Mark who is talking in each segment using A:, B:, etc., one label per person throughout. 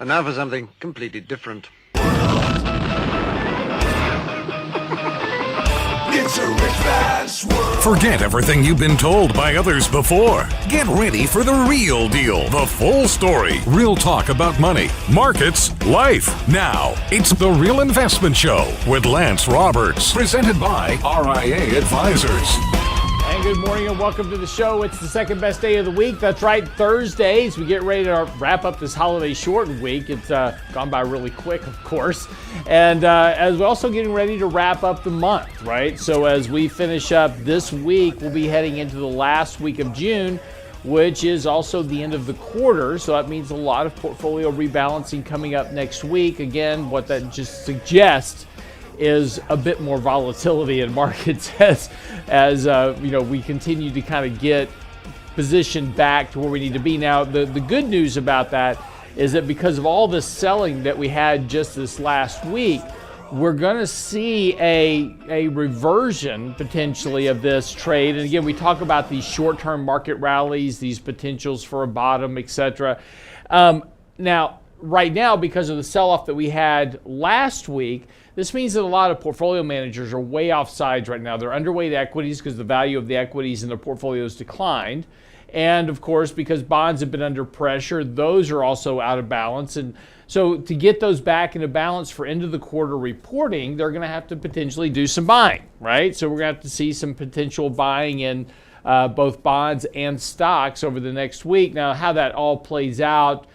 A: And now for something completely different.
B: Forget everything you've been told by others before. Get ready for the real deal, the full story, real talk about money, markets, life. Now, it's The Real Investment Show with Lance Roberts, presented by RIA Advisors.
C: And good morning and welcome to the show. It's the second best day of the week. That's right, Thursday, as we get ready to wrap up this holiday shortened week. It's gone by really quick, of course. And as we're also getting ready to wrap up the month, right? So as we finish up this week, we'll be heading into the last week of June, which is also the end of the quarter. So that means a lot of portfolio rebalancing coming up next week. Again, what that just suggests is a bit more volatility in markets as we continue to kind of get positioned back to where we need to be. Now, the good news about that is that because of all the selling that we had just this last week, we're going to see a reversion potentially of this trade. And again, we talk about these short-term market rallies, these potentials for a bottom, etc. Now, right now, because of the sell-off that we had last week, this means that a lot of portfolio managers are way off sides right now. They're underweight equities because the value of the equities in their portfolios declined. And of course, because bonds have been under pressure, those are also out of balance. And so to get those back into balance for end of the quarter reporting, they're going to have to potentially do some buying, right? So we're going to have to see some potential buying in both bonds and stocks over the next week. Now, how that all plays out,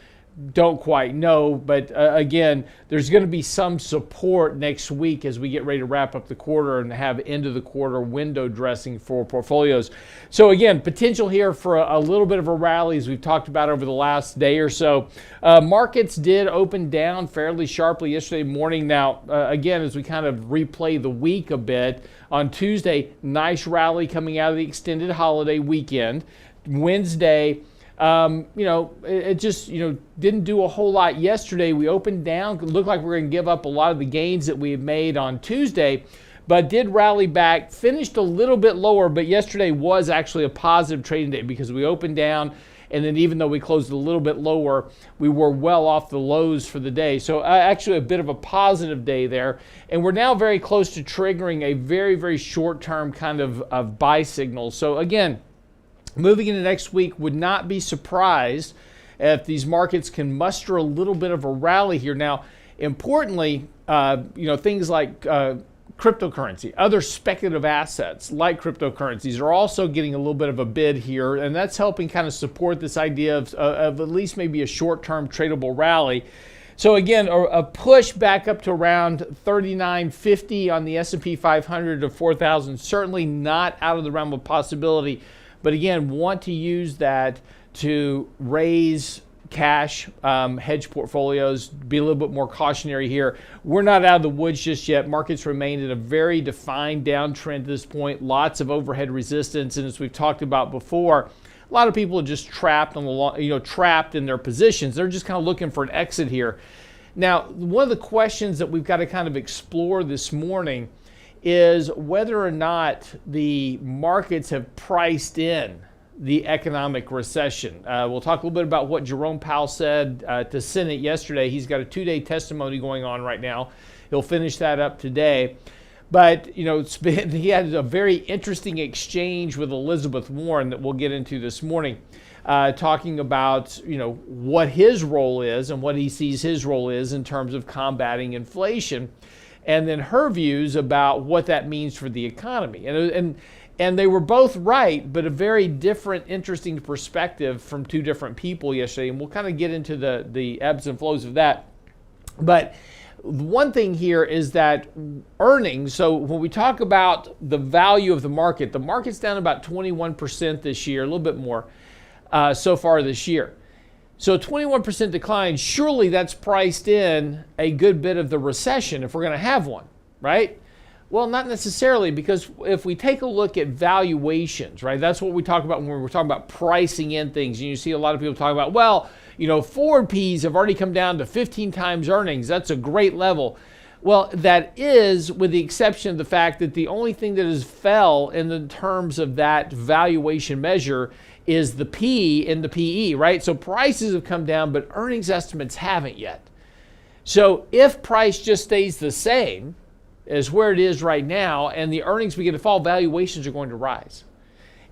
C: don't quite know, but again, there's going to be some support next week as we get ready to wrap up the quarter and have end of the quarter window dressing for portfolios. So again, potential here for a little bit of a rally as we've talked about over the last day or so. Markets did open down fairly sharply yesterday morning. Now, again, as we kind of replay the week a bit, on Tuesday, nice rally coming out of the extended holiday weekend. Wednesday, it just, didn't do a whole lot yesterday. We opened down, looked like we were going to give up a lot of the gains that we had made on Tuesday, but did rally back, finished a little bit lower, but yesterday was actually a positive trading day because we opened down, and then even though we closed a little bit lower, we were well off the lows for the day. So actually a bit of a positive day there, and we're now very close to triggering a very, very short-term kind of buy signal. So again, moving into next week, would not be surprised if these markets can muster a little bit of a rally here. Now, importantly, things like cryptocurrency, other speculative assets like cryptocurrencies are also getting a little bit of a bid here, and that's helping kind of support this idea of at least maybe a short-term tradable rally. So again, a push back up to around 3950 on the S&P 500 to 4,000, certainly not out of the realm of possibility. But again, want to use that to raise cash, hedge portfolios, be a little bit more cautionary here. We're not out of the woods just yet. Markets remain in a very defined downtrend at this point. Lots of overhead resistance, and as we've talked about before, a lot of people are just trapped trapped in their positions. They're just kind of looking for an exit here. Now, one of the questions that we've got to kind of explore this morning is whether or not the markets have priced in the economic recession. We'll talk a little bit about what Jerome Powell said to Senate yesterday. He's got a 2-day testimony going on right now. He'll finish that up today. But, he had a very interesting exchange with Elizabeth Warren that we'll get into this morning, talking about, what his role is and what he sees his role is in terms of combating inflation. And then her views about what that means for the economy. And they were both right, but a very different, interesting perspective from two different people yesterday. And we'll kind of get into the ebbs and flows of that. But one thing here is that earnings, so when we talk about the value of the market's down about 21% this year, a little bit more so far this year. So 21% decline, surely that's priced in a good bit of the recession if we're going to have one, right? Well, not necessarily, because if we take a look at valuations, right, that's what we talk about when we're talking about pricing in things. And you see a lot of people talk about, well, forward Ps have already come down to 15 times earnings. That's a great level. Well, that is with the exception of the fact that the only thing that has fell in the terms of that valuation measure is the P in the PE, right? So prices have come down, but earnings estimates haven't yet. So if price just stays the same as where it is right now and the earnings begin to fall, valuations are going to rise.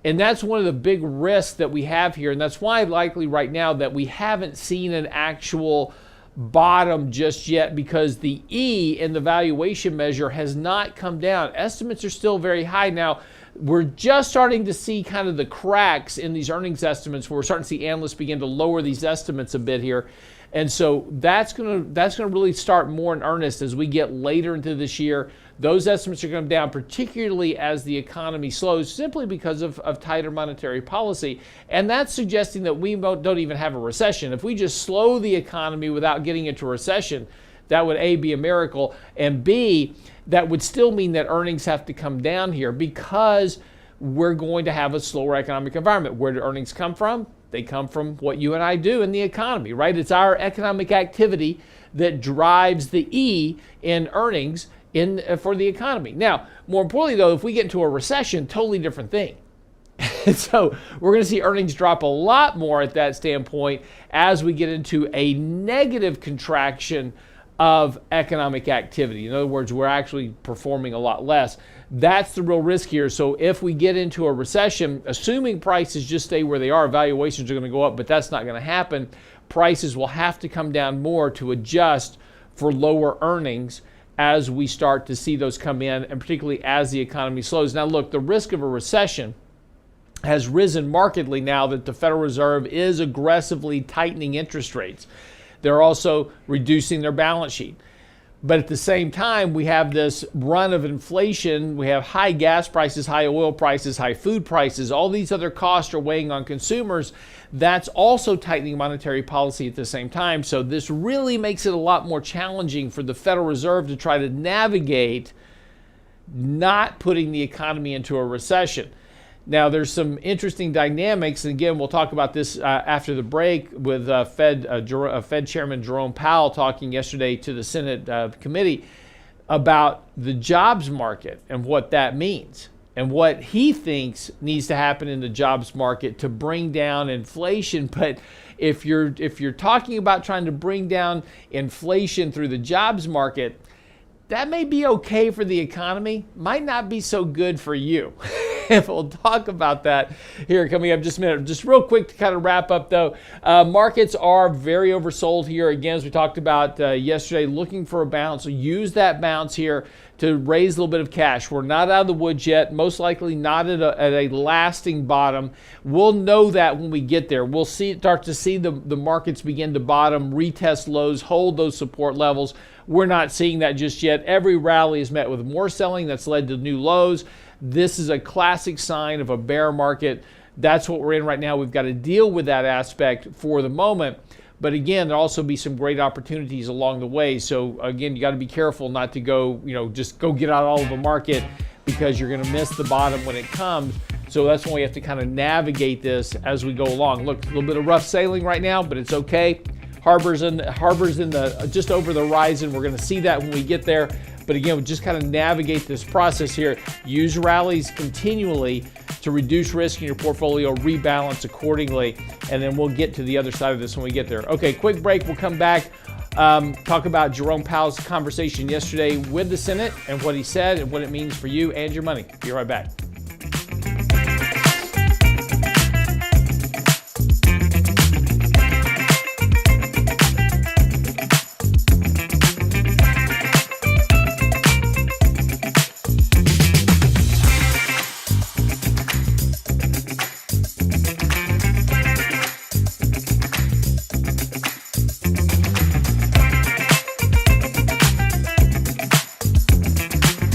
C: And that's one of the big risks that we have here. And that's why likely right now that we haven't seen an actual bottom just yet, because the E in the valuation measure has not come down. Estimates are still very high. Now, we're just starting to see kind of the cracks in these earnings estimates where we're starting to see analysts begin to lower these estimates a bit here. And so that's going to really start more in earnest as we get later into this year. Those estimates are going to come down, particularly as the economy slows, simply because of tighter monetary policy. And that's suggesting that we don't even have a recession. If we just slow the economy without getting into a recession, that would A, be a miracle, and B, that would still mean that earnings have to come down here because we're going to have a slower economic environment. Where do earnings come from? They come from what you and I do in the economy, right? It's our economic activity that drives the E in earnings for the economy. Now, more importantly, though, if we get into a recession, totally different thing. So we're going to see earnings drop a lot more at that standpoint as we get into a negative contraction of economic activity. In other words, we're actually performing a lot less. That's the real risk here. So if we get into a recession, assuming prices just stay where they are, valuations are going to go up, but that's not going to happen. Prices will have to come down more to adjust for lower earnings as we start to see those come in, and particularly as the economy slows. Now, look, the risk of a recession has risen markedly now that the Federal Reserve is aggressively tightening interest rates. They're also reducing their balance sheet. But at the same time, we have this run of inflation. We have high gas prices, high oil prices, high food prices. All these other costs are weighing on consumers. That's also tightening monetary policy at the same time. So this really makes it a lot more challenging for the Federal Reserve to try to navigate not putting the economy into a recession. Now, there's some interesting dynamics, and again, we'll talk about this after the break with Fed Chairman Jerome Powell talking yesterday to the Senate committee about the jobs market and what that means and what he thinks needs to happen in the jobs market to bring down inflation. But if you're talking about trying to bring down inflation through the jobs market, that may be okay for the economy, might not be so good for you. And we'll talk about that here coming up just a minute. Just real quick to kind of wrap up, though, markets are very oversold here. Again, as we talked about yesterday, looking for a bounce. So use that bounce here to raise a little bit of cash. We're not out of the woods yet, most likely not at a lasting bottom. We'll know that when we get there. We'll start to see the markets begin to bottom, retest lows, hold those support levels. We're not seeing that just yet. Every rally is met with more selling that's led to new lows. This is a classic sign of a bear market. That's what we're in right now. We've got to deal with that aspect for the moment. But again, there'll also be some great opportunities along the way. So again, you got to be careful not to go, just go get out all of a market because you're going to miss the bottom when it comes. So that's when we have to kind of navigate this as we go along. Look, a little bit of rough sailing right now, but it's okay. Harbor's in the just over the horizon. We're going to see that when we get there. But again, we just kind of navigate this process here. Use rallies continually to reduce risk in your portfolio, rebalance accordingly, and then we'll get to the other side of this when we get there. Okay, quick break. We'll come back, talk about Jerome Powell's conversation yesterday with the Senate and what he said and what it means for you and your money. Be right back.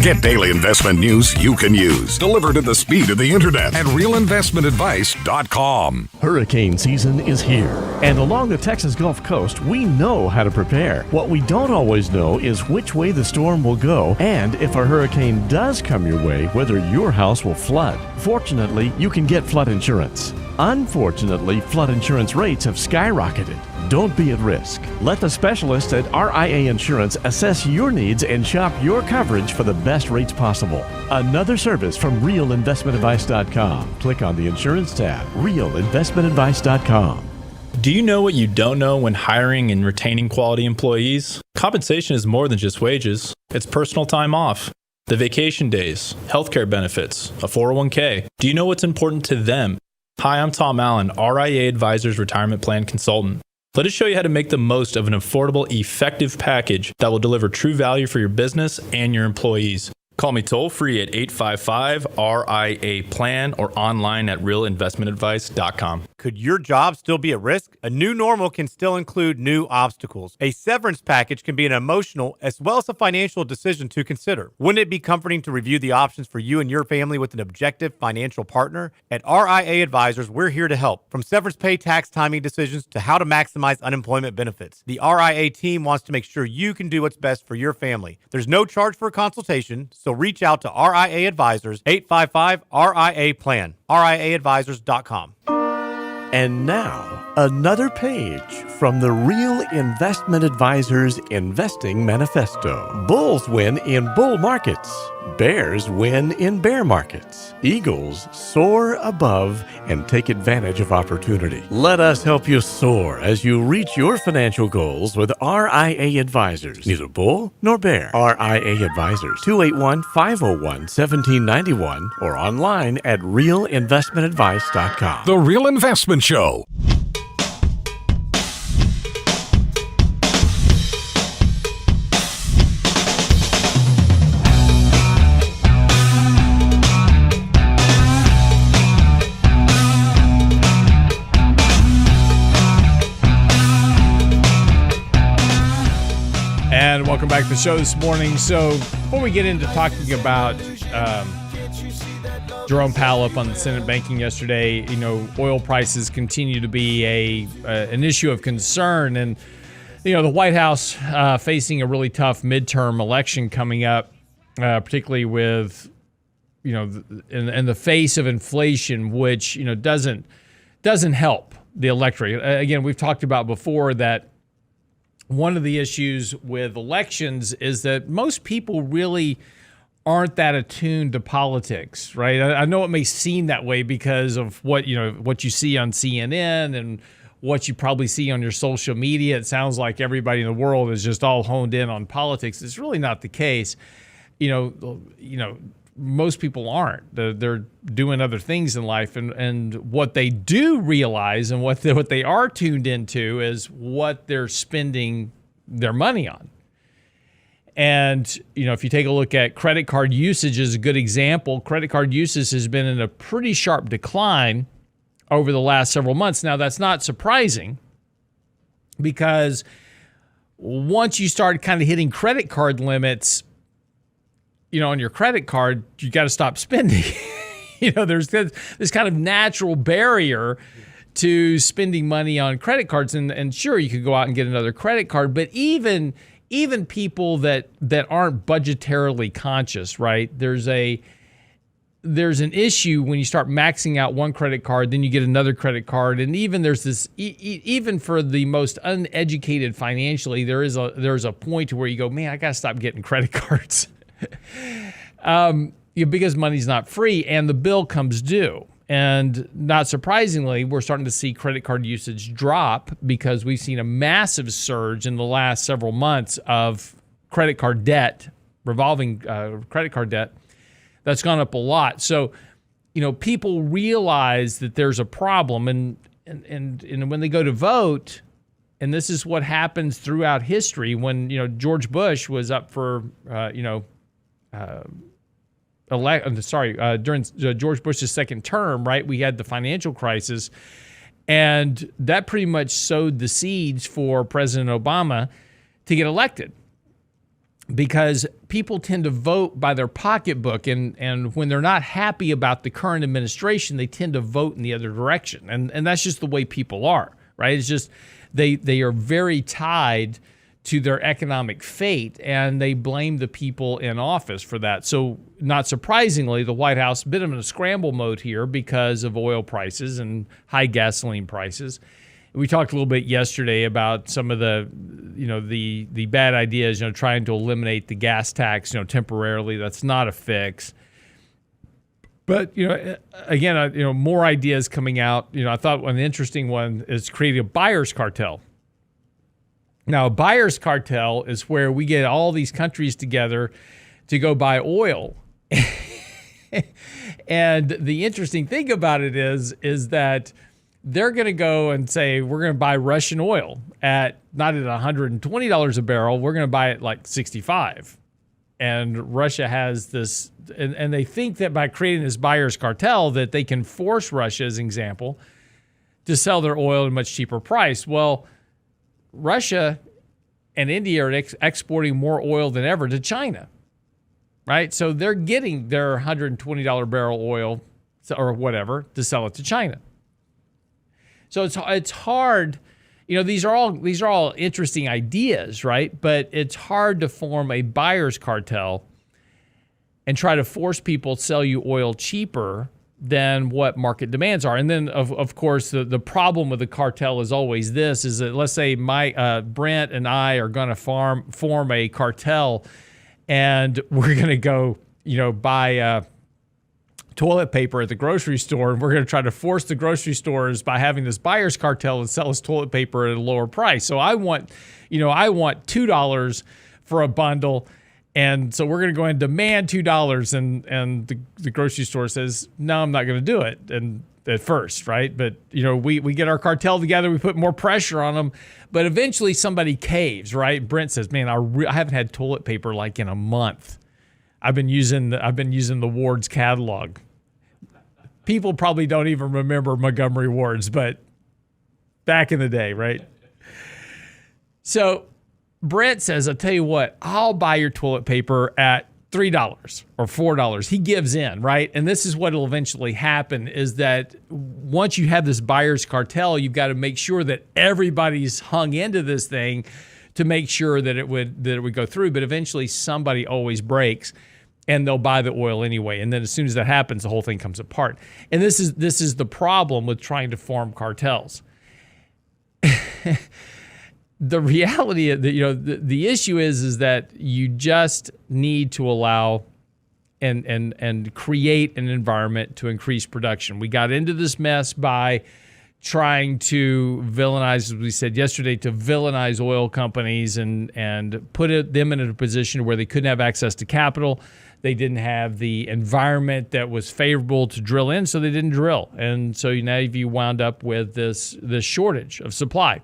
B: Get daily investment news you can use, delivered at the speed of the internet at realinvestmentadvice.com.
D: Hurricane season is here, and along the Texas Gulf Coast, we know how to prepare. What we don't always know is which way the storm will go, and if a hurricane does come your way, whether your house will flood. Fortunately, you can get flood insurance. Unfortunately, flood insurance rates have skyrocketed. Don't be at risk. Let the specialists at RIA Insurance assess your needs and shop your coverage for the best rates possible. Another service from realinvestmentadvice.com. Click on the insurance tab, realinvestmentadvice.com.
E: Do you know what you don't know when hiring and retaining quality employees? Compensation is more than just wages. It's personal time off, the vacation days, healthcare benefits, a 401k. Do you know what's important to them? Hi, I'm Tom Allen, RIA Advisors Retirement Plan Consultant. Let us show you how to make the most of an affordable, effective package that will deliver true value for your business and your employees. Call me toll-free at 855-RIA-PLAN or online at realinvestmentadvice.com.
F: Could your job still be at risk? A new normal can still include new obstacles. A severance package can be an emotional as well as a financial decision to consider. Wouldn't it be comforting to review the options for you and your family with an objective financial partner? At RIA Advisors, we're here to help. From severance pay, tax timing decisions to how to maximize unemployment benefits, the RIA team wants to make sure you can do what's best for your family. There's no charge for a consultation, so reach out to RIA Advisors, 855-RIA-PLAN, RIAadvisors.com.
D: And now, another page from the Real Investment Advisors Investing Manifesto. Bulls win in bull markets. Bears win in bear markets. Eagles soar above and take advantage of opportunity. Let us help you soar as you reach your financial goals with RIA Advisors. Neither bull nor bear. RIA Advisors, 281-501-1791 or online at realinvestmentadvice.com.
B: The Real Investment Show.
C: And welcome back to the show this morning. So before we get into talking about Jerome Powell up on the Senate banking yesterday, you know, oil prices continue to be an issue of concern. And, you know, the White House facing a really tough midterm election coming up, particularly with, you know, in the face of inflation, which, you know, doesn't help the electorate. Again, we've talked about before that one of the issues with elections is that most people really aren't that attuned to politics, right? I know it may seem that way because of what you see on CNN and what you probably see on your social media. It sounds like everybody in the world is just all honed in on politics. It's really not the case. You know, most people aren't. They're doing other things in life, and what they do realize and what they are tuned into is what they're spending their money on. And, you know, if you take a look at credit card usage is a good example. Credit card usage has been in a pretty sharp decline over the last several months. Now, that's not surprising because once you start kind of hitting credit card limits, you know, on your credit card, you got to stop spending. You know, there's this kind of natural barrier to spending money on credit cards. And sure, you could go out and get another credit card, but even people that aren't budgetarily conscious, right? There's an issue when you start maxing out one credit card, then you get another credit card, and even there's this even for the most uneducated financially, there's a point to where you go, man, I got to stop getting credit cards. Because money's not free and the bill comes due. And not surprisingly, we're starting to see credit card usage drop because we've seen a massive surge in the last several months of credit card debt, revolving credit card debt. That's gone up a lot. So, you know, people realize that there's a problem, and when they go to vote, and this is what happens throughout history. When, you know, George Bush was up for during George Bush's second term, right? We had the financial crisis, and that pretty much sowed the seeds for President Obama to get elected, because people tend to vote by their pocketbook, and when they're not happy about the current administration, they tend to vote in the other direction, and that's just the way people are, right? It's just they are very tied to their economic fate, and they blame the people in office for that. So not surprisingly, the White House a bit of in a scramble mode here because of oil prices and high gasoline prices. We talked a little bit yesterday about some of the bad ideas, trying to eliminate the gas tax, temporarily. That's not a fix. But, again, more ideas coming out. I thought one interesting one is creating a buyer's cartel. Now, a buyer's cartel is where we get all these countries together to go buy oil. And the interesting thing about it is that they're going to go and say, we're going to buy Russian oil not at $120 a barrel. We're going to buy it like 65. And Russia has this, and they think that by creating this buyer's cartel that they can force Russia, as an example, to sell their oil at a much cheaper price. Well, Russia and India are exporting more oil than ever to China, right? So they're getting their $120 barrel oil or whatever to sell it to China. So it's hard. These are all interesting ideas, right? But it's hard to form a buyer's cartel and try to force people to sell you oil cheaper than what market demands are. And then, of course, the problem with the cartel is always this, is that let's say Brent and I are going to form a cartel, and we're going to go, buy toilet paper at the grocery store, and we're going to try to force the grocery stores by having this buyer's cartel and sell us toilet paper at a lower price. So I want $2 for a bundle, and so we're going to go and demand $2, and the grocery store says, no, I'm not going to do it. And at first, right? But we get our cartel together, we put more pressure on them, but eventually somebody caves, right? Brent says, man, I haven't had toilet paper like in a month. I've been using the Ward's catalog. People probably don't even remember Montgomery Ward's, but back in the day, right? So Brent says, I'll tell you what, I'll buy your toilet paper at $3 or $4. He gives in, right? And this is what will eventually happen, is that once you have this buyer's cartel, you've got to make sure that everybody's hung into this thing to make sure that it would go through. But eventually somebody always breaks, and they'll buy the oil anyway. And then as soon as that happens, the whole thing comes apart. And this is the problem with trying to form cartels. The reality, the issue is that you just need to allow and create an environment to increase production. We got into this mess by trying to villainize, as we said yesterday, to villainize oil companies and put them in a position where they couldn't have access to capital. They didn't have the environment that was favorable to drill in, so they didn't drill. And so now you wound up with this shortage of supply.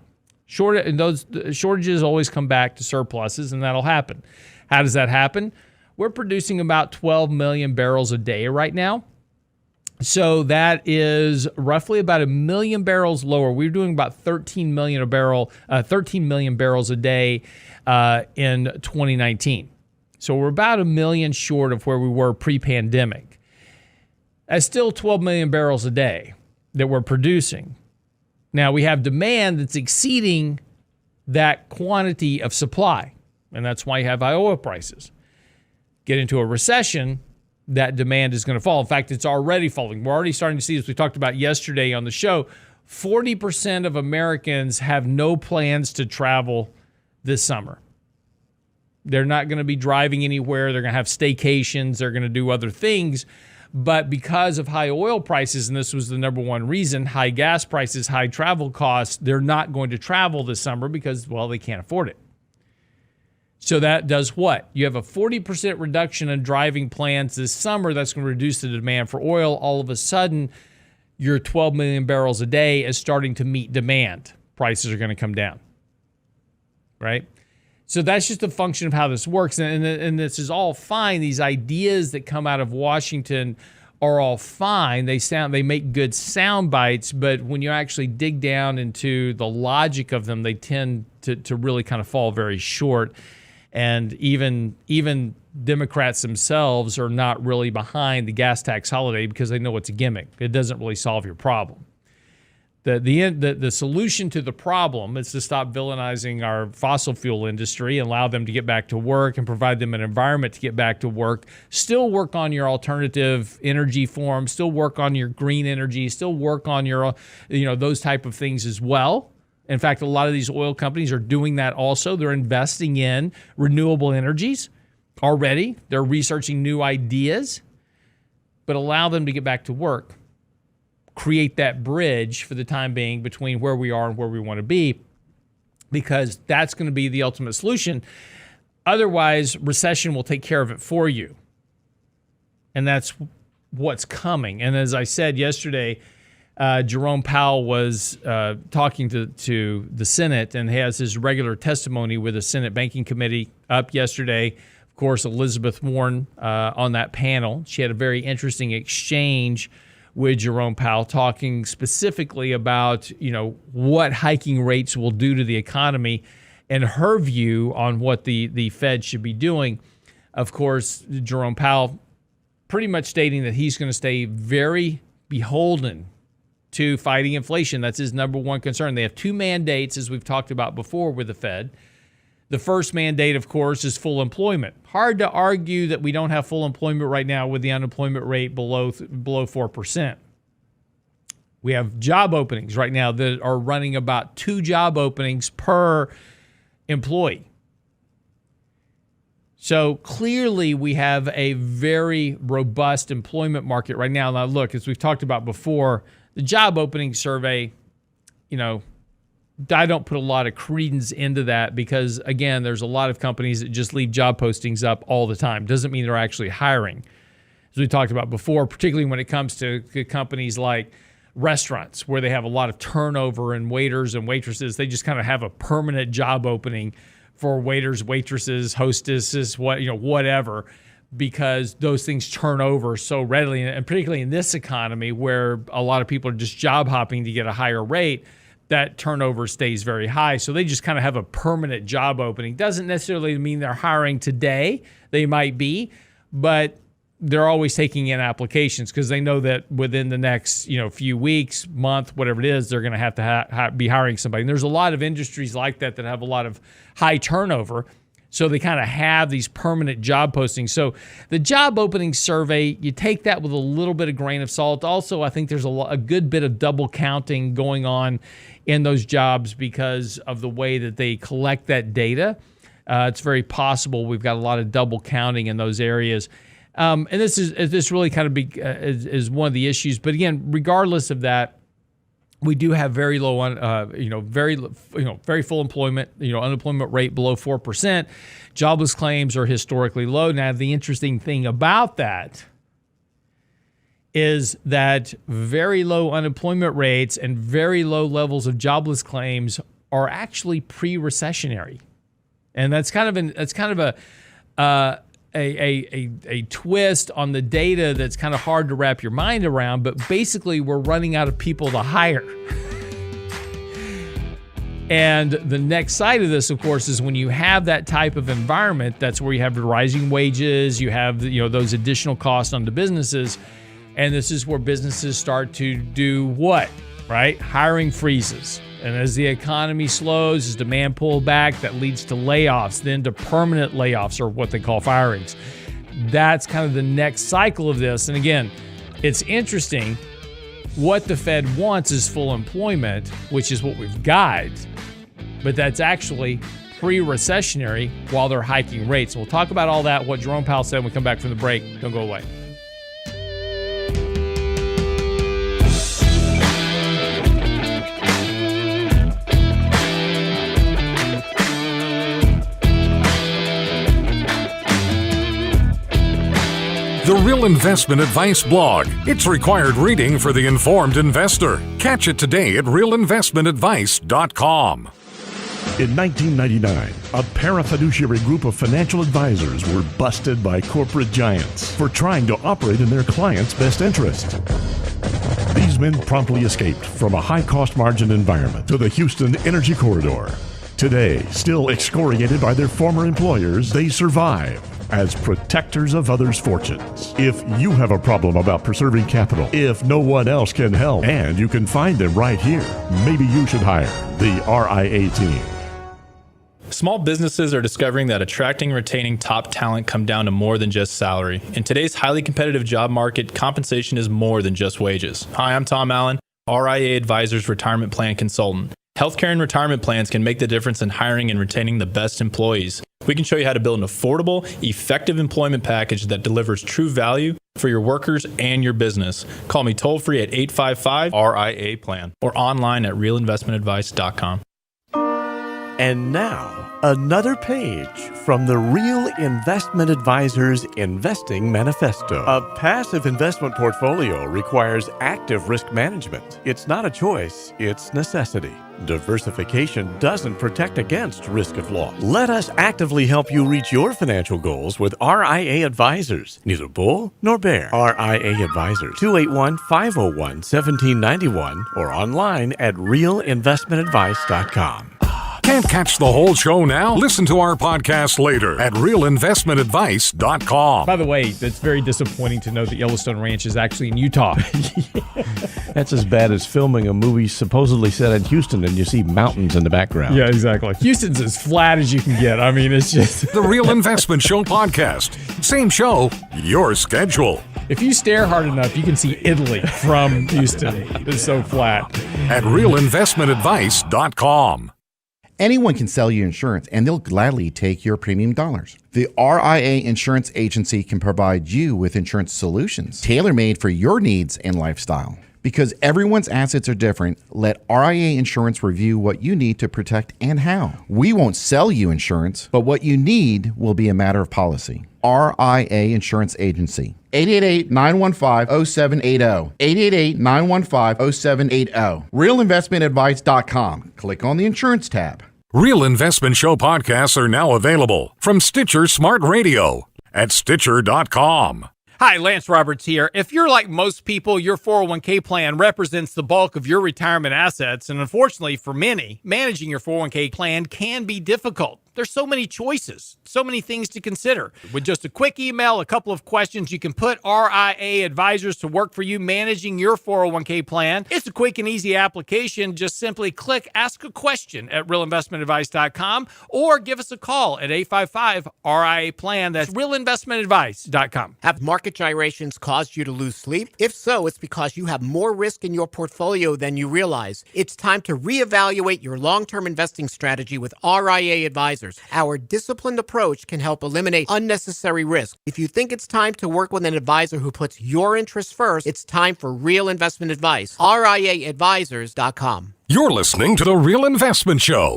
C: And those shortages always come back to surpluses, and that'll happen. How does that happen? We're producing about 12 million barrels a day right now. So that is roughly about 1 million barrels lower. We're doing about 13 million barrels a day in 2019. So we're about 1 million short of where we were pre-pandemic. That's still 12 million barrels a day that we're producing. Now we have demand that's exceeding that quantity of supply, and that's why you have high oil prices. Get into a recession, that demand is going to fall. In fact, it's already falling. We're already starting to see, as we talked about yesterday on the show, 40% of Americans have no plans to travel this summer. They're not going to be driving anywhere. They're going to have staycations. They're going to do other things. But because of high oil prices, and this was the number one reason, high gas prices, high travel costs, they're not going to travel this summer because, well, they can't afford it. So that does what? You have a 40% reduction in driving plans this summer. That's going to reduce the demand for oil. All of a sudden, your 12 million barrels a day is starting to meet demand. Prices are going to come down, right? So that's just a function of how this works. And this is all fine. These ideas that come out of Washington are all fine. They make good sound bites, but when you actually dig down into the logic of them, they tend to really kind of fall very short. And even Democrats themselves are not really behind the gas tax holiday because they know it's a gimmick. It doesn't really solve your problem. The solution to the problem is to stop villainizing our fossil fuel industry and allow them to get back to work and provide them an environment to get back to work. Still work on your alternative energy forms, still work on your green energy, still work on your those type of things as well. In fact, a lot of these oil companies are doing that also. They're investing in renewable energies already. They're researching new ideas, but allow them to get back to work. Create that bridge for the time being between where we are and where we want to be, because that's going to be the ultimate solution. Otherwise, recession will take care of it for you. And that's what's coming. And as I said yesterday, Jerome Powell was talking to the Senate and has his regular testimony with the Senate Banking Committee up yesterday. Of course, Elizabeth Warren on that panel. She had a very interesting exchange with Jerome Powell, talking specifically about, what hiking rates will do to the economy and her view on what the Fed should be doing. Of course, Jerome Powell pretty much stating that he's going to stay very beholden to fighting inflation. That's his number one concern. They have two mandates, as we've talked about before with the Fed. The first mandate, of course, is full employment. Hard to argue that we don't have full employment right now with the unemployment rate below 4%. We have job openings right now that are running about 2 job openings per employee. So clearly we have a very robust employment market right now. Now look, as we've talked about before, the job opening survey, I don't put a lot of credence into that because, again, there's a lot of companies that just leave job postings up all the time. Doesn't mean they're actually hiring. As we talked about before, particularly when it comes to companies like restaurants where they have a lot of turnover in waiters and waitresses, they just kind of have a permanent job opening for waiters, waitresses, hostesses, whatever, because those things turn over so readily. And particularly in this economy where a lot of people are just job hopping to get a higher rate, that turnover stays very high. So they just kind of have a permanent job opening. Doesn't necessarily mean they're hiring today. They might be, but they're always taking in applications because they know that within the next few weeks, month, whatever it is, they're going to have to be hiring somebody. And there's a lot of industries like that have a lot of high turnover. So they kind of have these permanent job postings. So the job opening survey, you take that with a little bit of grain of salt. Also, I think there's a good bit of double counting going on in those jobs because of the way that they collect that data. It's very possible we've got a lot of double counting in those areas. And this really kind of is one of the issues. But again, regardless of that, we do have very low, very full employment, unemployment rate below 4%. Jobless claims are historically low. Now, the interesting thing about that is that very low unemployment rates and very low levels of jobless claims are actually pre-recessionary, and that's kind of a twist on the data that's kind of hard to wrap your mind around, but basically we're running out of people to hire. And the next side of this, of course, is when you have that type of environment, that's where you have the rising wages, you have those additional costs on the businesses, and this is where businesses start to do what, right? Hiring freezes. And as the economy slows, as demand pulls back, that leads to layoffs, then to permanent layoffs, or what they call firings. That's kind of the next cycle of this. And again, it's interesting. What the Fed wants is full employment, which is what we've got. But that's actually pre-recessionary while they're hiking rates. We'll talk about all that, what Jerome Powell said when we come back from the break. Don't go away.
B: The Real Investment Advice blog. It's required reading for the informed investor. Catch it today at realinvestmentadvice.com.
D: In 1999, a parafiduciary group of financial advisors were busted by corporate giants for trying to operate in their clients' best interest. These men promptly escaped from a high-cost margin environment to the Houston Energy Corridor. Today, still excoriated by their former employers, they survive as protectors of others' fortunes. If you have a problem about preserving capital, if no one else can help, and you can find them right here, maybe you should hire the RIA team.
E: Small businesses are discovering that attracting and retaining top talent come down to more than just salary. In today's highly competitive job market, compensation is more than just wages. Hi, I'm Tom Allen, RIA Advisors Retirement Plan Consultant. Healthcare and retirement plans can make the difference in hiring and retaining the best employees. We can show you how to build an affordable, effective employment package that delivers true value for your workers and your business. Call me toll-free at 855-RIA-PLAN or online at realinvestmentadvice.com.
D: And now, another page from the Real Investment Advisors Investing Manifesto. A passive investment portfolio requires active risk management. It's not a choice, it's necessity. Diversification doesn't protect against risk of loss. Let us actively help you reach your financial goals with RIA Advisors. Neither bull nor bear. RIA Advisors, 281-501-1791 or online at realinvestmentadvice.com.
B: Can't catch the whole show now? Listen to our podcast later at realinvestmentadvice.com.
C: By the way, it's very disappointing to know that Yellowstone Ranch is actually in Utah.
D: That's as bad as filming a movie supposedly set in Houston and you see mountains in the background.
C: Yeah, exactly. Houston's as flat as you can get. I mean, it's just...
B: The Real Investment Show podcast. Same show, your schedule.
C: If you stare hard enough, you can see Italy from Houston. It's so flat.
B: At realinvestmentadvice.com.
G: Anyone can sell you insurance, and they'll gladly take your premium dollars. The RIA Insurance Agency can provide you with insurance solutions tailor-made for your needs and lifestyle. Because everyone's assets are different, let RIA Insurance review what you need to protect and how. We won't sell you insurance, but what you need will be a matter of policy. RIA Insurance Agency. 888-915-0780. 888-915-0780. RealInvestmentAdvice.com. Click on the insurance tab.
B: Real Investment Show podcasts are now available from Stitcher Smart Radio at Stitcher.com.
F: Hi, Lance Roberts here. If you're like most people, your 401k plan represents the bulk of your retirement assets. And unfortunately for many, managing your 401k plan can be difficult. There's so many choices, so many things to consider. With just a quick email, a couple of questions, you can put RIA Advisors to work for you managing your 401k plan. It's a quick and easy application. Just simply click Ask a Question at realinvestmentadvice.com or give us a call at 855-RIA-PLAN. That's realinvestmentadvice.com.
H: Have market gyrations caused you to lose sleep? If so, it's because you have more risk in your portfolio than you realize. It's time to reevaluate your long-term investing strategy with RIA Advisors. Our disciplined approach can help eliminate unnecessary risk. If you think it's time to work with an advisor who puts your interests first, it's time for Real Investment Advice. RIAadvisors.com.
B: You're listening to The Real Investment Show.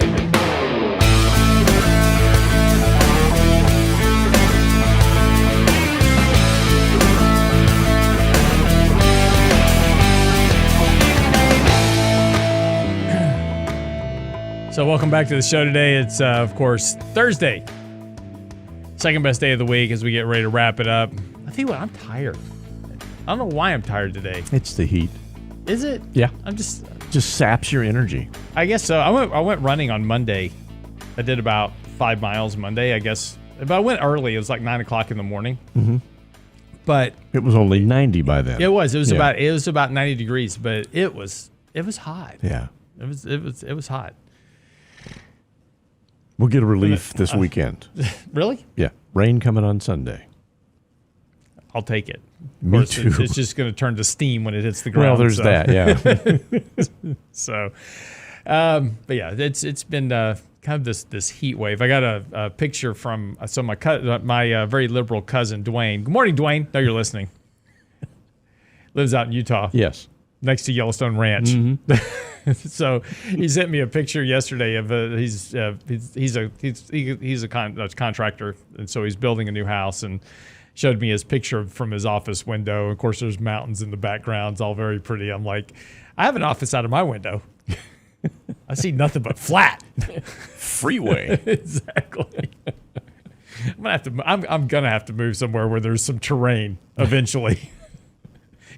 C: So welcome back to the show today. It's, of course, Thursday. Second best day of the week as we get ready to wrap it up. I tell you what, I'm tired. I don't know why I'm tired today.
D: It's the heat.
C: Is it?
D: Yeah.
C: I'm just
D: saps your energy.
C: I guess so. I went running on Monday. I did about 5 miles Monday, I guess. But I went early. It was like 9 o'clock in the morning.
D: Mm-hmm.
C: But
D: it was only 90 by then.
C: It was about 90 degrees, but it was hot.
D: Yeah.
C: It was hot.
D: We'll get a relief this weekend.
C: Really?
D: Yeah. Rain coming on Sunday.
C: I'll take it.
D: Me too.
C: It's just going to turn to steam when it hits the ground.
D: Well, there's that, yeah.
C: So, but yeah, it's been kind of this heat wave. I got a picture from my very liberal cousin, Dwayne. Good morning, Dwayne. Know you're listening. Lives out in Utah.
D: Yes.
C: Next to Yellowstone Ranch. Mm-hmm. So he sent me a picture yesterday of he's a contractor, and so he's building a new house, and showed me his picture from his office window. Of course, there's mountains in the background. It's all very pretty. I'm like, I have an office out of my window. I see nothing but flat
D: freeway.
C: Exactly. I'm gonna have to move somewhere where there's some terrain eventually.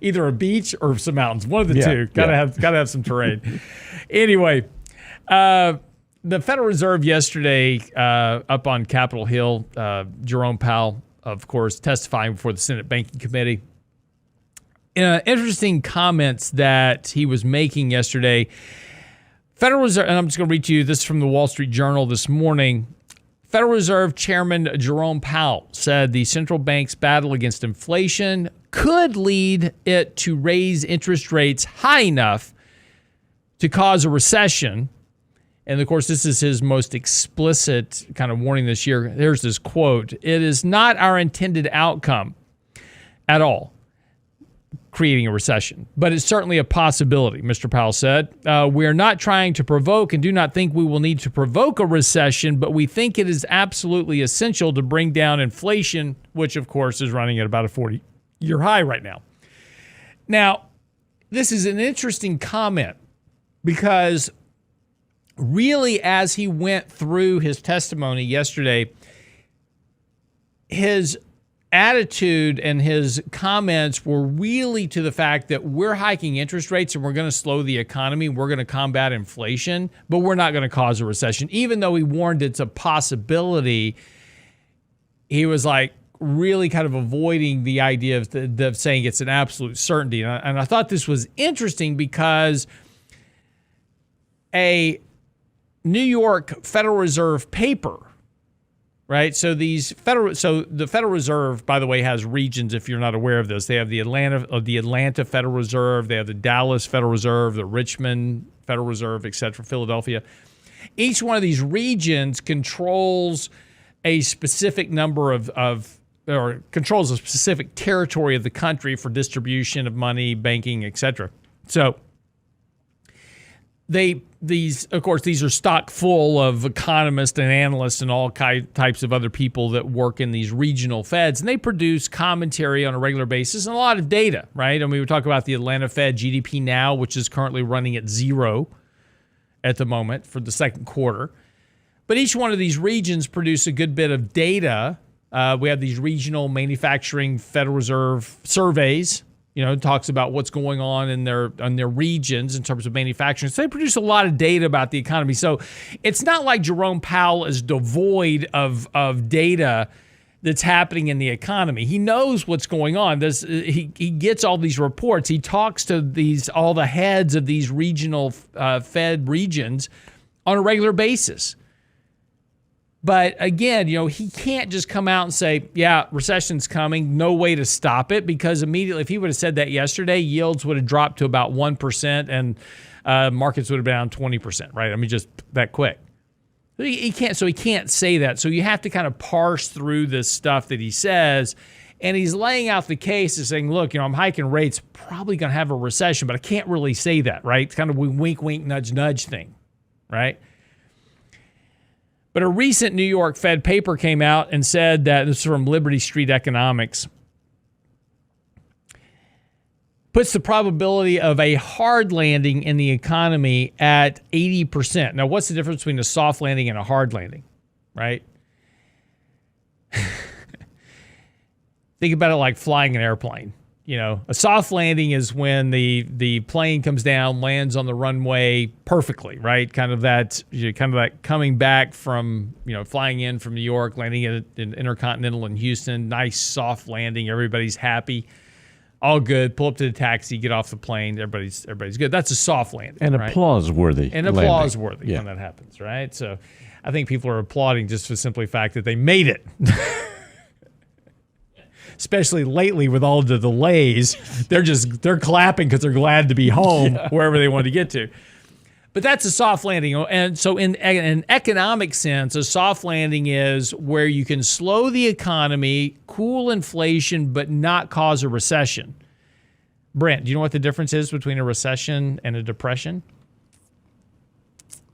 C: Either a beach or some mountains. One of the two. Gotta have some terrain. Anyway, the Federal Reserve yesterday up on Capitol Hill, Jerome Powell, of course, testifying before the Senate Banking Committee. Interesting comments that he was making yesterday. Federal Reserve, and I'm just going to read to you, this is from the Wall Street Journal this morning. Federal Reserve Chairman Jerome Powell said the central bank's battle against inflation could lead it to raise interest rates high enough to cause a recession And of course, this is his most explicit kind of warning this year. There's this quote: "It is not our intended outcome at all, creating a recession, but it's certainly a possibility," Mr. Powell said. "We are not trying to provoke and do not think we will need to provoke a recession, but we think it is absolutely essential to bring down inflation," which, of course, is running at about a 40-year high right now. Now, this is an interesting comment because really, as he went through his testimony yesterday, his attitude and his comments were really to the fact that we're hiking interest rates and we're going to slow the economy, we're going to combat inflation, but we're not going to cause a recession. Even though he warned it's a possibility, he was like really kind of avoiding the idea of saying it's an absolute certainty. And I thought this was interesting because a New York Federal Reserve paper, right? So the Federal Reserve, by the way, has regions. If you're not aware of this, they have the Atlanta Federal Reserve, they have the Dallas Federal Reserve, the Richmond Federal Reserve, etc., Philadelphia. Each one of these regions controls a specific number or controls a specific territory of the country for distribution of money, banking, etc. So these are stock full of economists and analysts and all types of other people that work in these regional feds, and they produce commentary on a regular basis and a lot of data, right? I mean, we talk about the Atlanta Fed GDP now, which is currently running at 0 at the moment for the second quarter. But each one of these regions produce a good bit of data. We have these regional manufacturing Federal Reserve surveys. It talks about what's going on in their regions in terms of manufacturing. So they produce a lot of data about the economy. So it's not like Jerome Powell is devoid of data that's happening in the economy. He knows what's going on. He gets all these reports. He talks to all the heads of these regional Fed regions on a regular basis. But again, he can't just come out and say, yeah, recession's coming, no way to stop it, because immediately, if he would have said that yesterday, yields would have dropped to about 1% and markets would have been down 20%, right? I mean, just that quick. He can't say that. So you have to kind of parse through this stuff that he says, and he's laying out the case and saying, look, I'm hiking rates, probably going to have a recession, but I can't really say that, right? It's kind of a wink, wink, nudge, nudge thing, right? But a recent New York Fed paper came out and said that, this is from Liberty Street Economics, puts the probability of a hard landing in the economy at 80%. Now, what's the difference between a soft landing and a hard landing, right? Think about it like flying an airplane. A soft landing is when the plane comes down, lands on the runway perfectly, right? Kind of that coming back from, flying in from New York, landing at an Intercontinental in Houston, nice soft landing, everybody's happy, all good. Pull up to the taxi, get off the plane, everybody's good. That's a soft landing,
D: and
C: right?
D: applause-worthy.
C: And applause-worthy when that happens, right? So I think people are applauding just for simply the fact that they made it. Especially lately with all the delays, they're clapping because they're glad to be home wherever they want to get to. But that's a soft landing. And so in an economic sense, a soft landing is where you can slow the economy, cool inflation, but not cause a recession. Brent, do you know what the difference is between a recession and a depression?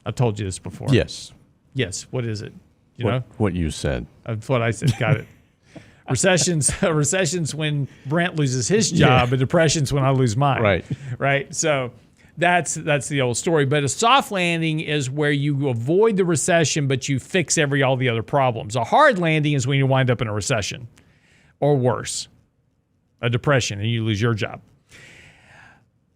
C: I've told you this before.
D: Yes.
C: Yes. What is it?
D: What you said.
C: That's what I said. Got it. Recession's when Brent loses his job, and depression's when I lose mine. Right. So that's the old story. But a soft landing is where you avoid the recession, but you fix all the other problems. A hard landing is when you wind up in a recession, or worse, a depression, and you lose your job.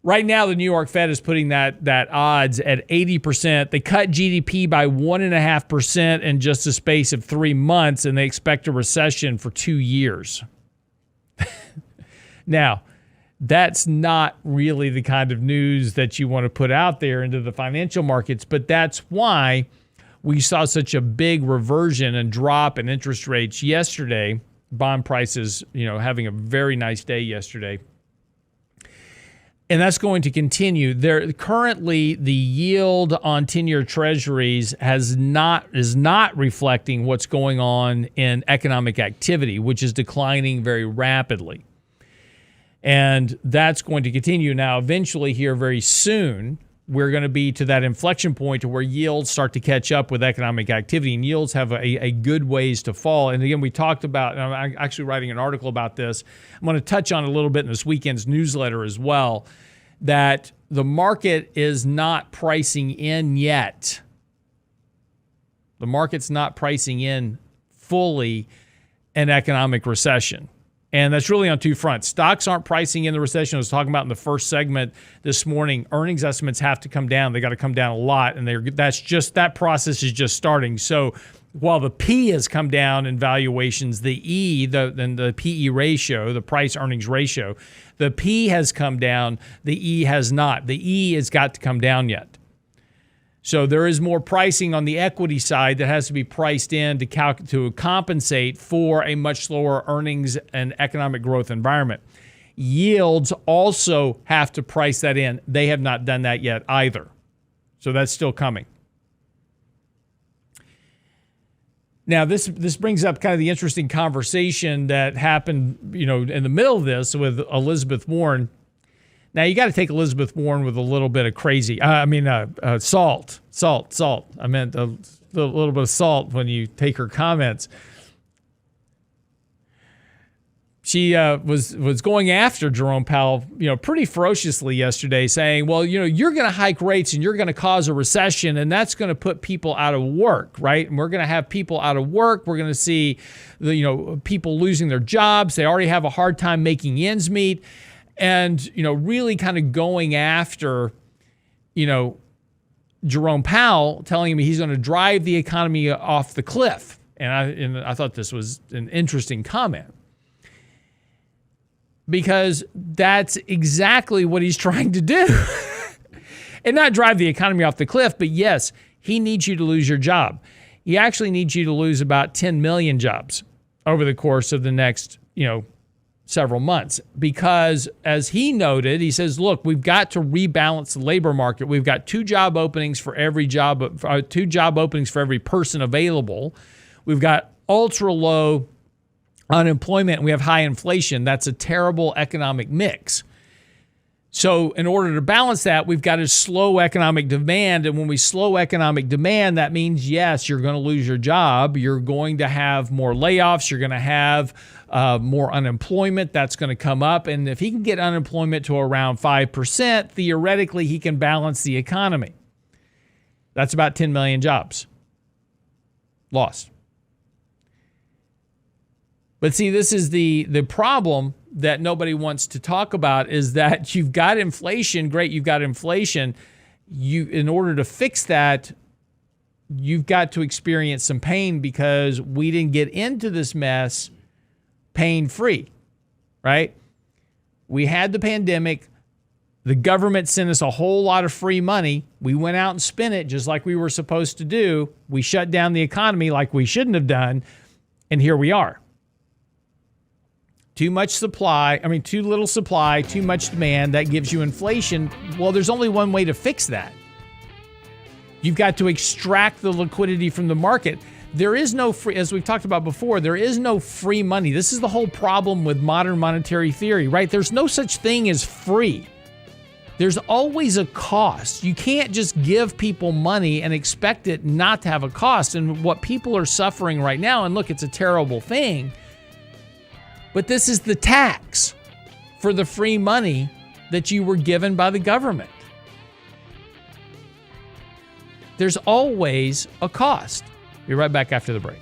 C: Right now, the New York Fed is putting that odds at 80%. They cut GDP by 1.5% in just a space of 3 months, and they expect a recession for 2 years. Now, that's not really the kind of news that you want to put out there into the financial markets, but that's why we saw such a big reversion and drop in interest rates yesterday. Bond prices, having a very nice day yesterday. And that's going to continue. Currently, the yield on 10-year treasuries is not reflecting what's going on in economic activity, which is declining very rapidly. And that's going to continue. Now, eventually here very soon, we're going to be to that inflection point to where yields start to catch up with economic activity, and yields have a good ways to fall. And again, we talked about, and I'm actually writing an article about this. I'm going to touch on it a little bit in this weekend's newsletter as well, that the market is not pricing in yet. The market's not pricing in fully an economic recession. And that's really on two fronts. Stocks aren't pricing in the recession. I was talking about in the first segment this morning. Earnings estimates have to come down. They got to come down a lot, and that process is just starting. So while the P has come down in valuations, the E, the PE ratio, the price earnings ratio, the P has come down. The E has not. The E has got to come down yet. So there is more pricing on the equity side that has to be priced in to compensate for a much slower earnings and economic growth environment. Yields also have to price that in. They have not done that yet either. So that's still coming. Now, this brings up kind of the interesting conversation that happened, in the middle of this with Elizabeth Warren. Now, you got to take Elizabeth Warren with a little bit of salt. I meant a little bit of salt when you take her comments. She was going after Jerome Powell, pretty ferociously yesterday, saying, well, you're going to hike rates and you're going to cause a recession, and that's going to put people out of work, right? And we're going to have people out of work. We're going to see people losing their jobs. They already have a hard time making ends meet. And, really kind of going after, Jerome Powell, telling him he's going to drive the economy off the cliff. And I thought this was an interesting comment, because that's exactly what he's trying to do. And not drive the economy off the cliff, but yes, he needs you to lose your job. He actually needs you to lose about 10 million jobs over the course of the next, several months, because as he noted, he says, look, we've got to rebalance the labor market. We've got two job openings for every person available. We've got ultra low unemployment, and we have high inflation. That's a terrible economic mix. So in order to balance that, we've got to slow economic demand. And when we slow economic demand, that means, yes, you're going to lose your job. You're going to have more layoffs. You're going to have more unemployment. That's going to come up. And if he can get unemployment to around 5%, theoretically, he can balance the economy. That's about 10 million jobs lost. But see, this is the problem that nobody wants to talk about, is that you've got inflation. Great, you've got inflation. In order to fix that, you've got to experience some pain, because we didn't get into this mess pain-free, right? We had the pandemic. The government sent us a whole lot of free money. We went out and spent it just like we were supposed to do. We shut down the economy like we shouldn't have done, and here we are. Too little supply, too much demand, that gives you inflation. Well, there's only one way to fix that. You've got to extract the liquidity from the market. There is no free, as we've talked about before, there is no free money. This is the whole problem with modern monetary theory, right? There's no such thing as free. There's always a cost. You can't just give people money and expect it not to have a cost. And what people are suffering right now, and look, it's a terrible thing, but this is the tax for the free money that you were given by the government. There's always a cost. Be right back after the break.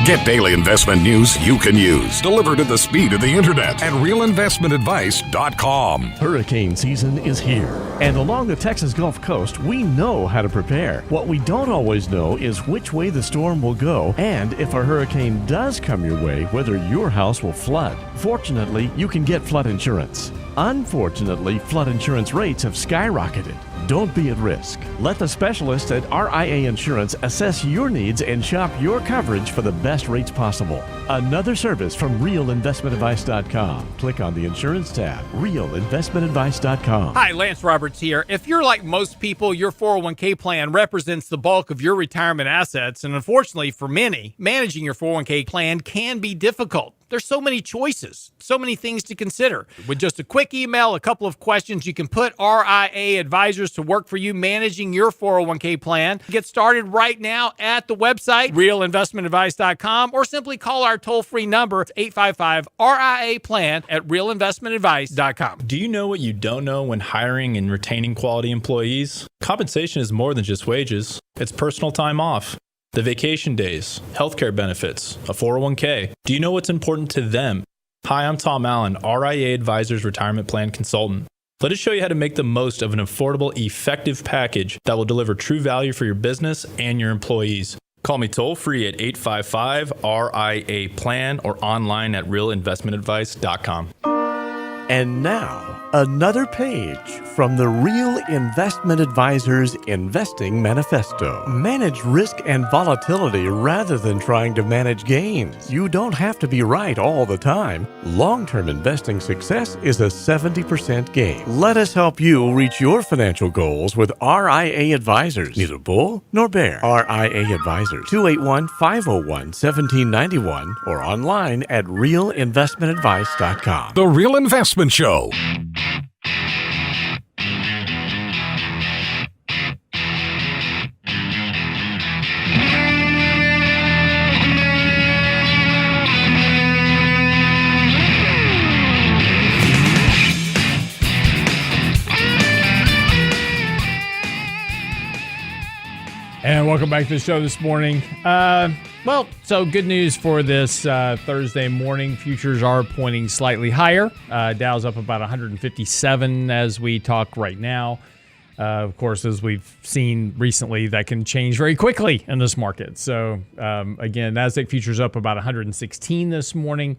B: Get daily investment news you can use, delivered at the speed of the internet at realinvestmentadvice.com.
D: Hurricane season is here, and along the Texas Gulf Coast, we know how to prepare. What we don't always know is which way the storm will go, and if a hurricane does come your way, whether your house will flood. Fortunately, you can get flood insurance. Unfortunately, flood insurance rates have skyrocketed. Don't be at risk. Let the specialists at RIA Insurance assess your needs and shop your coverage for the best rates possible. Another service from realinvestmentadvice.com. Click on the insurance tab, realinvestmentadvice.com.
I: Hi, Lance Roberts here. If you're like most people, your 401k plan represents the bulk of your retirement assets, and unfortunately for many, managing your 401k plan can be difficult. There's so many choices, so many things to consider. With just a quick email, a couple of questions, you can put RIA advisors to work for you managing your 401k plan. Get started right now at the website, realinvestmentadvice.com, or simply call our toll-free number, 855-RIA-PLAN at realinvestmentadvice.com.
E: Do you know what you don't know when hiring and retaining quality employees? Compensation is more than just wages. It's personal time off, the vacation days, healthcare benefits, a 401k. Do you know what's important to them? Hi, I'm Tom Allen, RIA Advisors Retirement Plan Consultant. Let us show you how to make the most of an affordable, effective package that will deliver true value for your business and your employees. Call me toll-free at 855-RIA-PLAN or online at realinvestmentadvice.com.
D: And now, another page from the Real Investment Advisors Investing Manifesto. Manage risk and volatility rather than trying to manage gains. You don't have to be right all the time. Long-term investing success is a 70% gain. Let us help you reach your financial goals with RIA Advisors. Neither bull nor bear. RIA Advisors, 281-501-1791 or online at realinvestmentadvice.com.
B: The Real Investment Show.
C: And welcome back to the show this morning. So good news for this Thursday morning. Futures are pointing slightly higher. Dow's up about 157 as we talk right now. Of course, as we've seen recently, that can change very quickly in this market. So again, NASDAQ futures up about 116 this morning.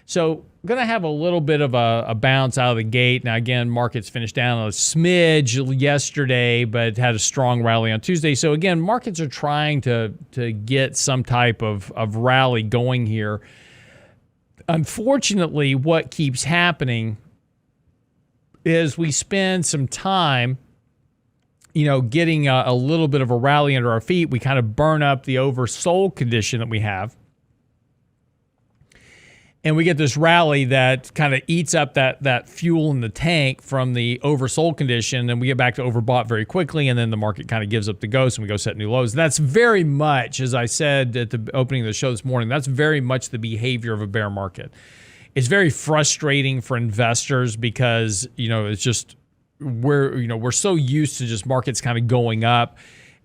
C: So going to have a little bit of a bounce out of the gate. Now, again, markets finished down a smidge yesterday, but had a strong rally on Tuesday. So, again, markets are trying to get some type of rally going here. Unfortunately, what keeps happening is we spend some time, getting a little bit of a rally under our feet. We kind of burn up the oversold condition that we have. And we get this rally that kind of eats up that fuel in the tank from the oversold condition, and we get back to overbought very quickly, and then the market kind of gives up the ghost, and we go set new lows. That's very much, as I said at the opening of the show this morning, that's very much the behavior of a bear market. It's very frustrating for investors because, it's just we're so used to just markets kind of going up.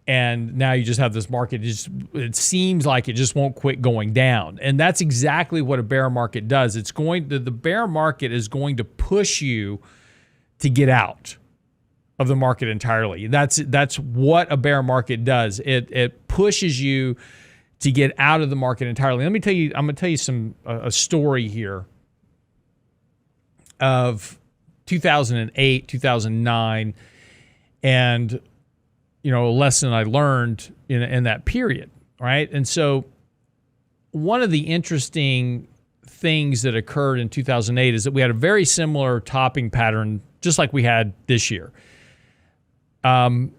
C: And now you just have this market, it seems like it just won't quit going down. And that's exactly what a bear market does. The bear market is going to push you to get out of the market entirely. That's what a bear market does. It pushes you to get out of the market entirely. I'm going to tell you a story here of 2008, 2009, and a lesson I learned in that period, right? And so one of the interesting things that occurred in 2008 is that we had a very similar topping pattern, just like we had this year. In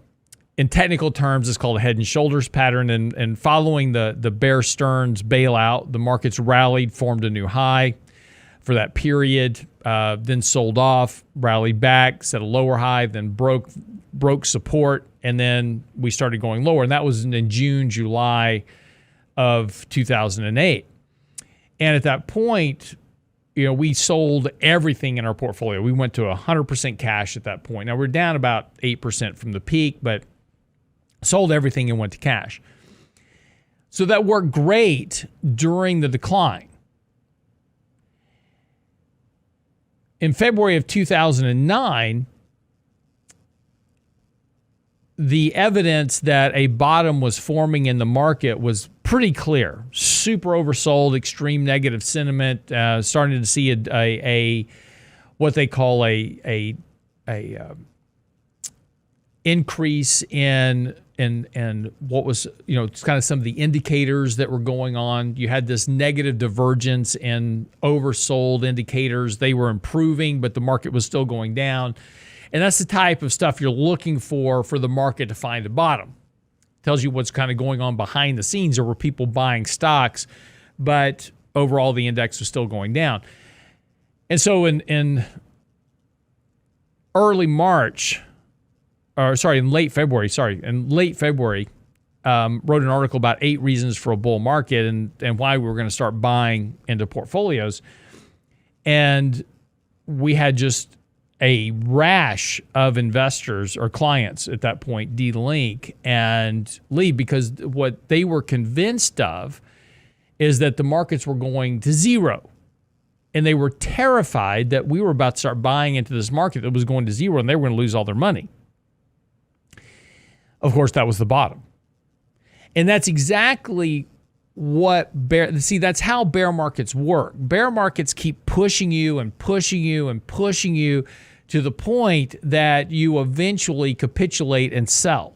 C: technical terms, it's called a head and shoulders pattern. And following the Bear Stearns bailout, the markets rallied, formed a new high for that period, then sold off, rallied back, set a lower high, then broke support, and then we started going lower. And that was in June, July of 2008. And at that point, we sold everything in our portfolio. We went to 100% cash at that point. Now, we're down about 8% from the peak, but sold everything and went to cash. So that worked great during the decline. In February of 2009, the evidence that a bottom was forming in the market was pretty clear. Super oversold, extreme negative sentiment, starting to see a what they call a increase in what was, it's kind of some of the indicators that were going on. You had this negative divergence in oversold indicators. They were improving, but the market was still going down. And that's the type of stuff you're looking for the market to find a bottom. Tells you what's kind of going on behind the scenes. There were people buying stocks, but overall the index was still going down. And so in late February, wrote an article about 8 reasons for a bull market and why we were going to start buying into portfolios. And we had just a rash of investors or clients at that point delink and leave, because what they were convinced of is that the markets were going to zero. And they were terrified that we were about to start buying into this market that was going to zero and they were going to lose all their money. Of course, that was the bottom. And that's exactly that's how bear markets work. Bear markets keep pushing you and pushing you and pushing you to the point that you eventually capitulate and sell.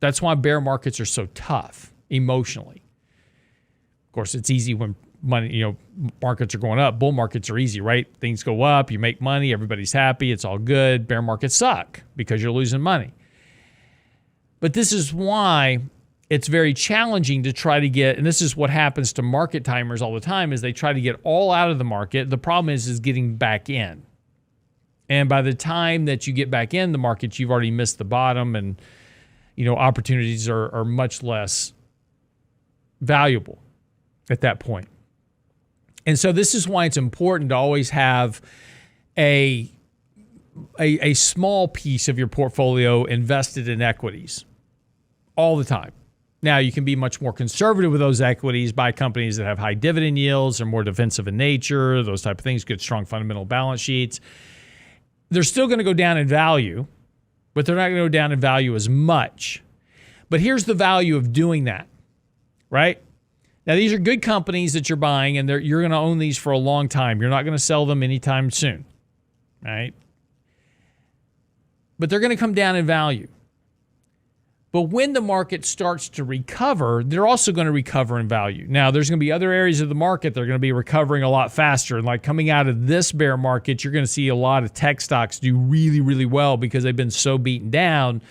C: That's why bear markets are so tough emotionally. Of course, it's easy when money, markets are going up. Bull markets are easy, right? Things go up, you make money, everybody's happy, it's all good. Bear markets suck because you're losing money. But this is why it's very challenging to try to get, and this is what happens to market timers all the time, is they try to get all out of the market. The problem is getting back in. And by the time that you get back in the market, you've already missed the bottom, and opportunities are much less valuable at that point. And so this is why it's important to always have a small piece of your portfolio invested in equities all the time. Now, you can be much more conservative with those equities, buy companies that have high dividend yields, are more defensive in nature, those type of things, good, strong fundamental balance sheets. They're still going to go down in value, but they're not going to go down in value as much. But here's the value of doing that, right? Now, these are good companies that you're buying, and you're going to own these for a long time. You're not going to sell them anytime soon, right? But they're going to come down in value. But when the market starts to recover, they're also going to recover in value. Now, there's going to be other areas of the market that are going to be recovering a lot faster. And like coming out of this bear market, you're going to see a lot of tech stocks do really, really well because they've been so beaten down.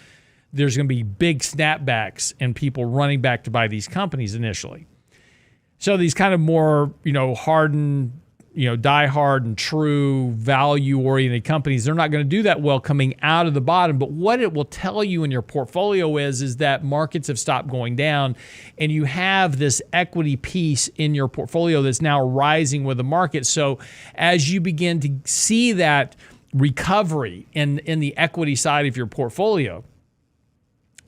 C: There's going to be big snapbacks and people running back to buy these companies initially. So these kind of more, hardened, die hard and true value-oriented companies, they're not going to do that well coming out of the bottom. But what it will tell you in your portfolio is that markets have stopped going down, and you have this equity piece in your portfolio that's now rising with the market. So as you begin to see that recovery in the equity side of your portfolio,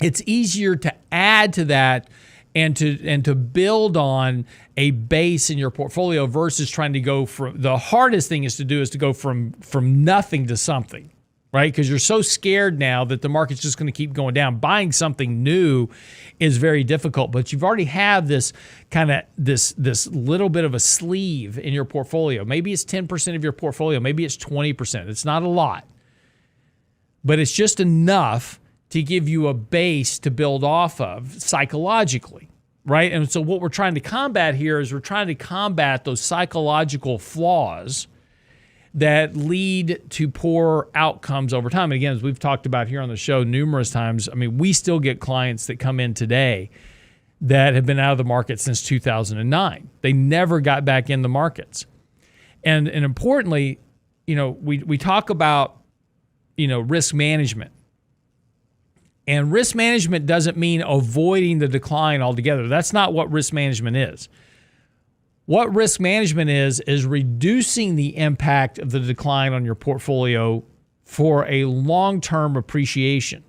C: it's easier to add to that and to build on a base in your portfolio versus trying to go from, the hardest thing is to go from nothing to something, right? Because you're so scared now that the market's just going to keep going down. Buying something new is very difficult, but you've already have this kind of this little bit of a sleeve in your portfolio. Maybe it's 10% of your portfolio, maybe it's 20%. It's not a lot, but it's just enough to give you a base to build off of psychologically, right? And so what we're trying to combat here is we're trying to combat those psychological flaws that lead to poor outcomes over time. And again, as we've talked about here on the show numerous times, we still get clients that come in today that have been out of the market since 2009. They never got back in the markets. And importantly, we talk about, risk management. And risk management doesn't mean avoiding the decline altogether. That's not what risk management is. What risk management is reducing the impact of the decline on your portfolio for a long-term appreciation.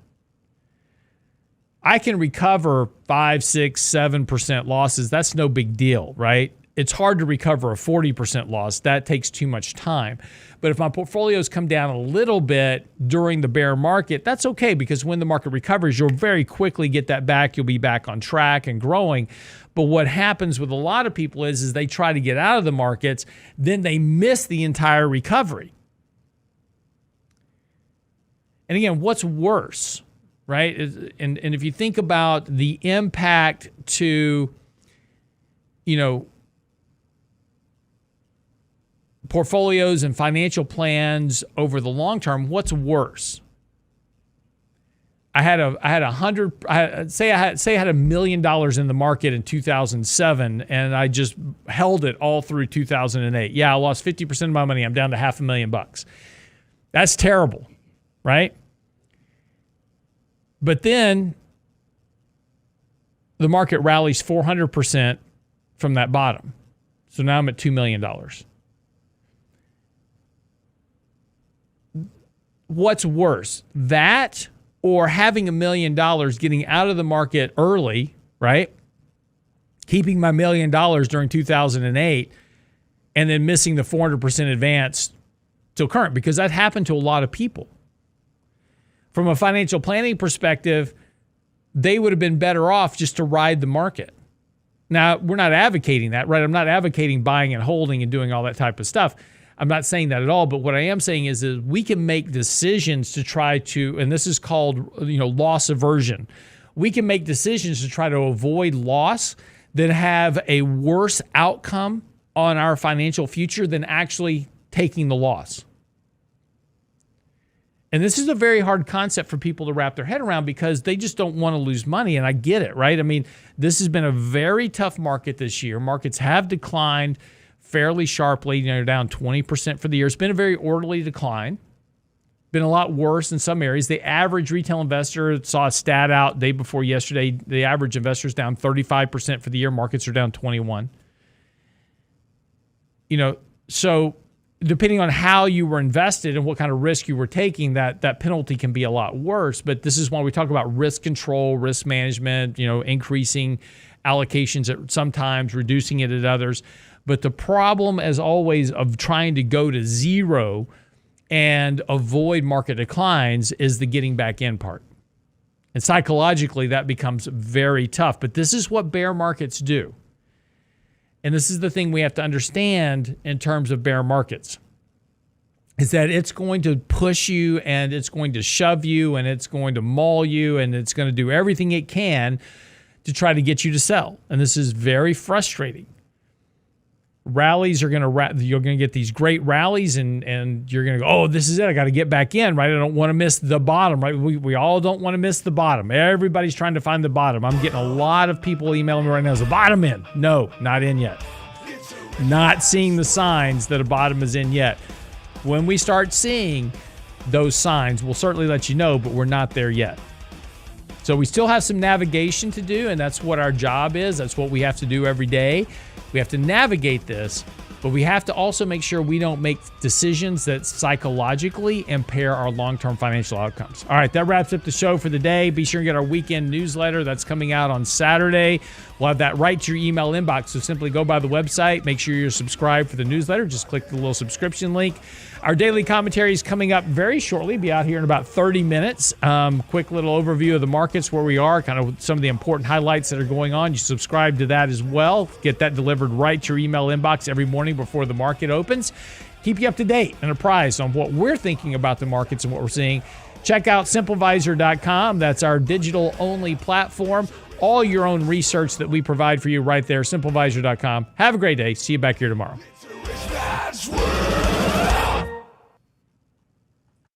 C: I can recover 5, 6, 7% losses. That's no big deal, right? It's hard to recover a 40% loss. That takes too much time. But if my portfolios come down a little bit during the bear market, that's okay, because when the market recovers, you'll very quickly get that back. You'll be back on track and growing. But what happens with a lot of people is they try to get out of the markets, then they miss the entire recovery. And again, what's worse, right? And if you think about the impact to, portfolios and financial plans over the long term, what's worse? I had $1 million in the market in 2007, and I just held it all through 2008. Yeah, I lost 50% of my money. I'm down to $500,000. That's terrible, right? But then the market rallies 400% from that bottom. So now I'm at $2 million. What's worse, that or having $1 million, getting out of the market early, right? Keeping my $1 million during 2008 and then missing the 400% advance till current, because that happened to a lot of people. From a financial planning perspective, they would have been better off just to ride the market. Now, we're not advocating that, right? I'm not advocating buying and holding and doing all that type of stuff. I'm not saying that at all, but what I am saying is we can make decisions to try to, and this is called, loss aversion. We can make decisions to try to avoid loss that have a worse outcome on our financial future than actually taking the loss. And this is a very hard concept for people to wrap their head around, because they just don't want to lose money. And I get it, right? I mean, this has been a very tough market this year. Markets have declined fairly sharply, down 20% for the year. It's been a very orderly decline. Been a lot worse in some areas. The average retail investor, saw a stat out day before yesterday, the average investor is down 35% for the year. Markets are down 21%. So depending on how you were invested and what kind of risk you were taking, that penalty can be a lot worse. But this is why we talk about risk control, risk management, increasing allocations at sometimes, reducing it at others. But the problem, as always, of trying to go to zero and avoid market declines is the getting back in part. And psychologically, that becomes very tough. But this is what bear markets do. And this is the thing we have to understand in terms of bear markets, is that it's going to push you and it's going to shove you and it's going to maul you and it's going to do everything it can to try to get you to sell. And this is very frustrating. Rallies are you're going to get these great rallies and you're going to go, oh, this is it. I got to get back in, right? I don't want to miss the bottom, right? We all don't want to miss the bottom. Everybody's trying to find the bottom. I'm getting a lot of people emailing me right now. Is the bottom in? No, not in yet. Not seeing the signs that a bottom is in yet. When we start seeing those signs, we'll certainly let you know, but we're not there yet. So we still have some navigation to do, and that's what our job is. That's what we have to do every day. We have to navigate this, but we have to also make sure we don't make decisions that psychologically impair our long-term financial outcomes. All right, that wraps up the show for the day. Be sure and get our weekend newsletter. That's coming out on Saturday. We'll have that right to your email inbox, so simply go by the website. Make sure you're subscribed for the newsletter. Just click the little subscription link. Our daily commentary is coming up very shortly. Be out here in about 30 minutes. Quick little overview of the markets, where we are, kind of some of the important highlights that are going on. You subscribe to that as well. Get that delivered right to your email inbox every morning before the market opens. Keep you up to date and apprised on what we're thinking about the markets and what we're seeing. Check out SimpleVisor.com. That's our digital-only platform. All your own research that we provide for you right there, SimpleVisor.com. Have a great day. See you back here tomorrow.